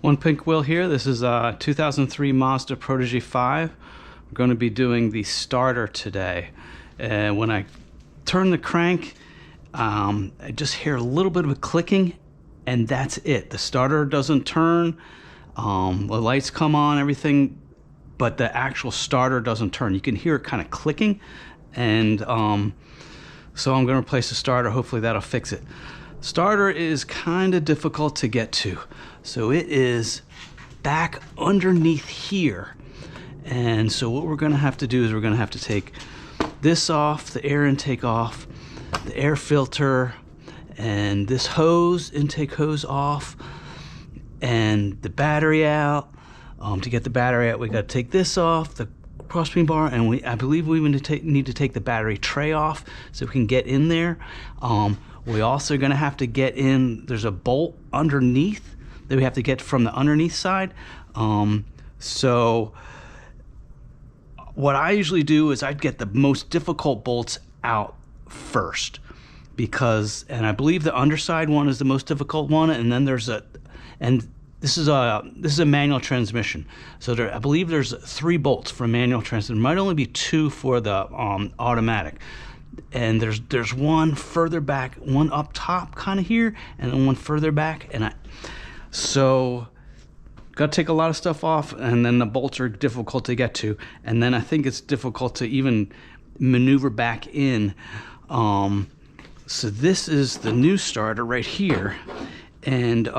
One pink wheel here. This is a 2003 Mazda Protege5. We're going to be doing the starter today. And when I turn the crank, I just hear a little bit of a clicking, and that's it. The starter doesn't turn. The lights come on, everything, but the actual starter doesn't turn. You can hear it kind of clicking, and so I'm going to replace the starter. Hopefully that'll fix it. Starter is kind of difficult to get to, so it is back underneath here. And so what we're going to have to do is we're going to have to take this off, the air intake off, the air filter, and this hose, intake hose off, and the battery out. To get the battery out, we got to take this off, the crossbeam bar, and I believe we even need to take the battery tray off so we can get in there. We also are going to have to get in, there's a bolt underneath that we have to get from the underneath side. So what I usually do is I'd get the most difficult bolts out first, and I believe the underside one is the most difficult one, and then there's this is a manual transmission, so I believe there's 3 bolts for a manual transmission. There might only be 2 for the automatic, and there's one further back, one up top kind of here, and then one further back, so got to take a lot of stuff off, and then the bolts are difficult to get to, and then I think it's difficult to even maneuver back in. So this is the new starter right here, and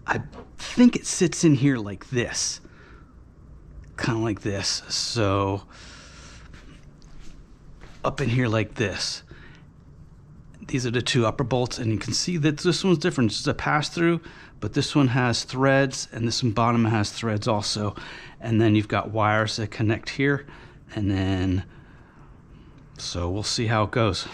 I think it sits in here like this, kind of like this. So up in here like this. These are the 2 upper bolts, and you can see that this one's different. It's a pass-through, but this one has threads, and this one bottom has threads also. And then you've got wires that connect here, and then so we'll see how it goes.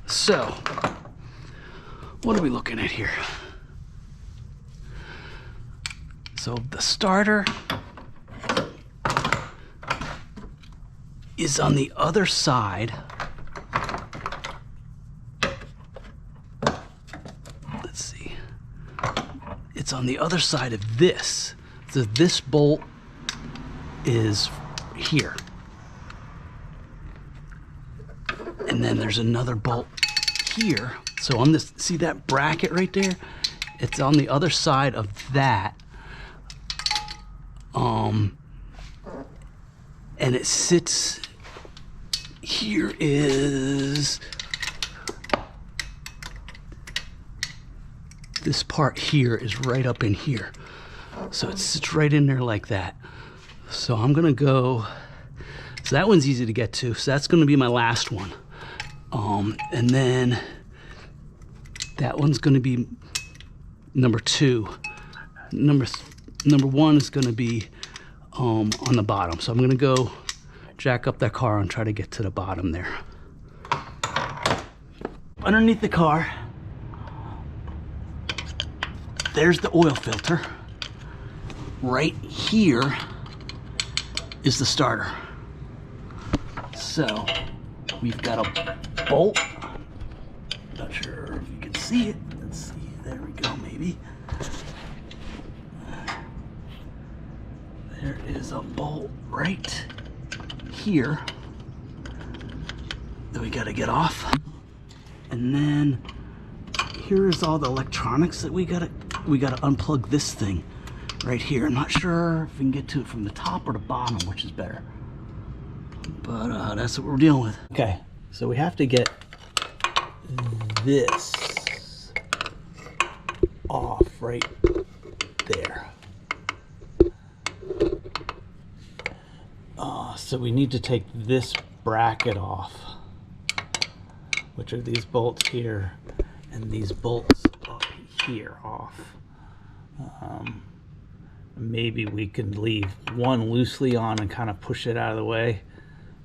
So, what are we looking at here? So the starter is on the other side. Let's see. It's on the other side of this. So this bolt is here. And then there's another bolt here. So on this, see that bracket right there? It's on the other side of that. And it sits, here is, this part here is right up in here. So it sits right in there like that. So I'm gonna go, so that one's easy to get to. So that's gonna be my last one. And then that one's gonna be number 2. Number 1 is gonna be on the bottom. So I'm gonna go jack up that car and try to get to the bottom there. Underneath the car, there's the oil filter. Right here is the starter. So we've got a bolt. Not sure if you can see it. Let's see, there we go, maybe. There is a bolt right here that we gotta get off. And then here's all the electronics that we gotta unplug this thing right here. I'm not sure if we can get to it from the top or the bottom, which is better. But that's what we're dealing with. Okay, so we have to get this off right there. So we need to take this bracket off, which are these bolts here and these bolts up here off. Maybe we can leave one loosely on and kind of push it out of the way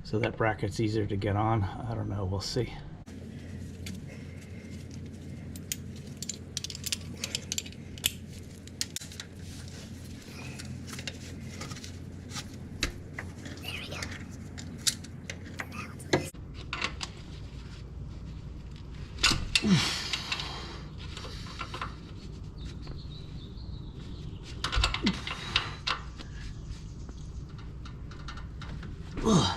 so that bracket's easier to get on. I don't know, we'll see. Ugh.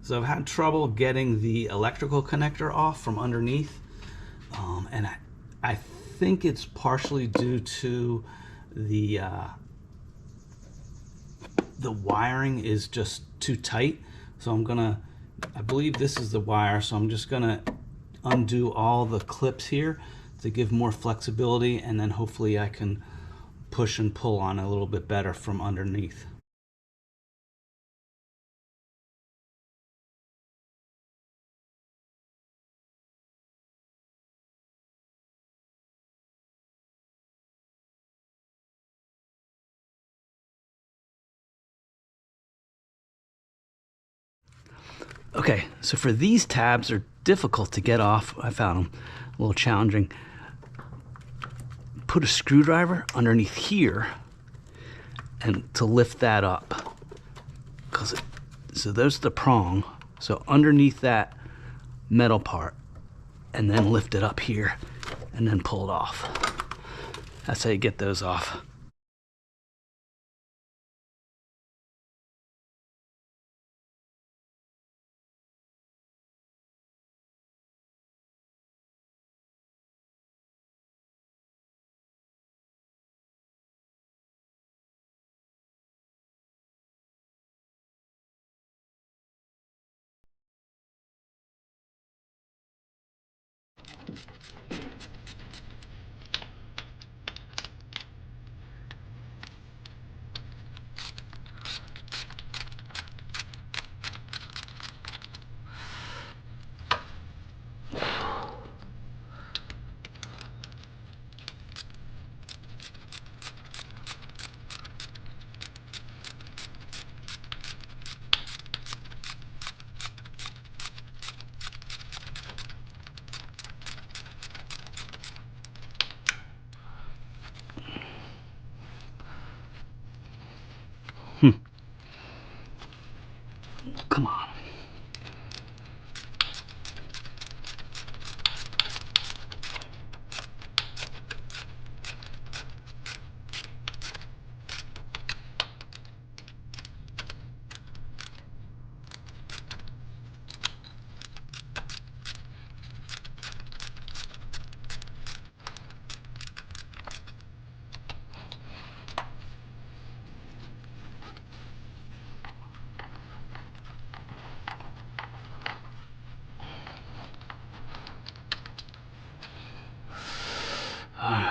So I've had trouble getting the electrical connector off from underneath, and I think it's partially due to the the wiring is just too tight. So I believe this is the wire, so I'm just gonna undo all the clips here to give more flexibility, and then hopefully I can push and pull on a little bit better from underneath. Okay, so for these tabs, are difficult to get off. I found them a little challenging. Put a screwdriver underneath here and to lift that up. So there's the prong. So underneath that metal part, and then lift it up here and then pull it off. That's how you get those off. Come on.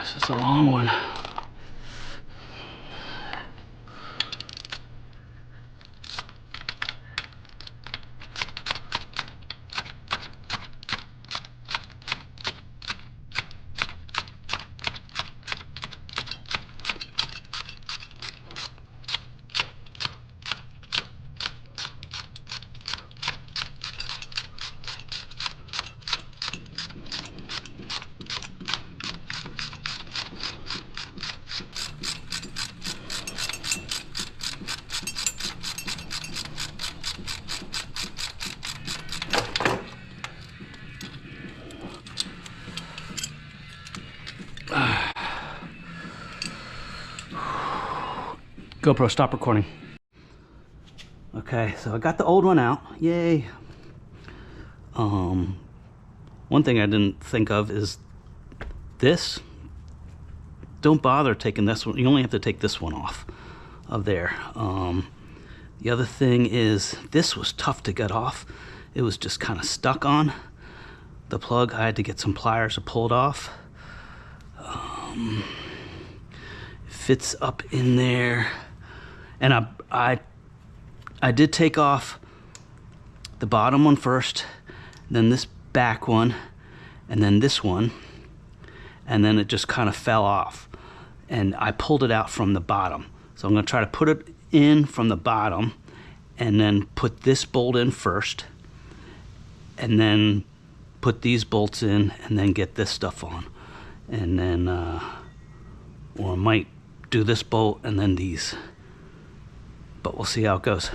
This is a long one. GoPro, stop recording. Okay, so I got the old one out. Yay. One thing I didn't think of is this. Don't bother taking this one. You only have to take this one off of there. The other thing is this was tough to get off. It was just kind of stuck on the plug. I had to get some pliers to pull it off. Fits up in there. And I did take off the bottom one first, then this back one, and then this one, and then it just kind of fell off. And I pulled it out from the bottom. So I'm gonna try to put it in from the bottom, and then put this bolt in first, and then put these bolts in, and then get this stuff on. And then, or I might do this bolt and then these. But we'll see how it goes.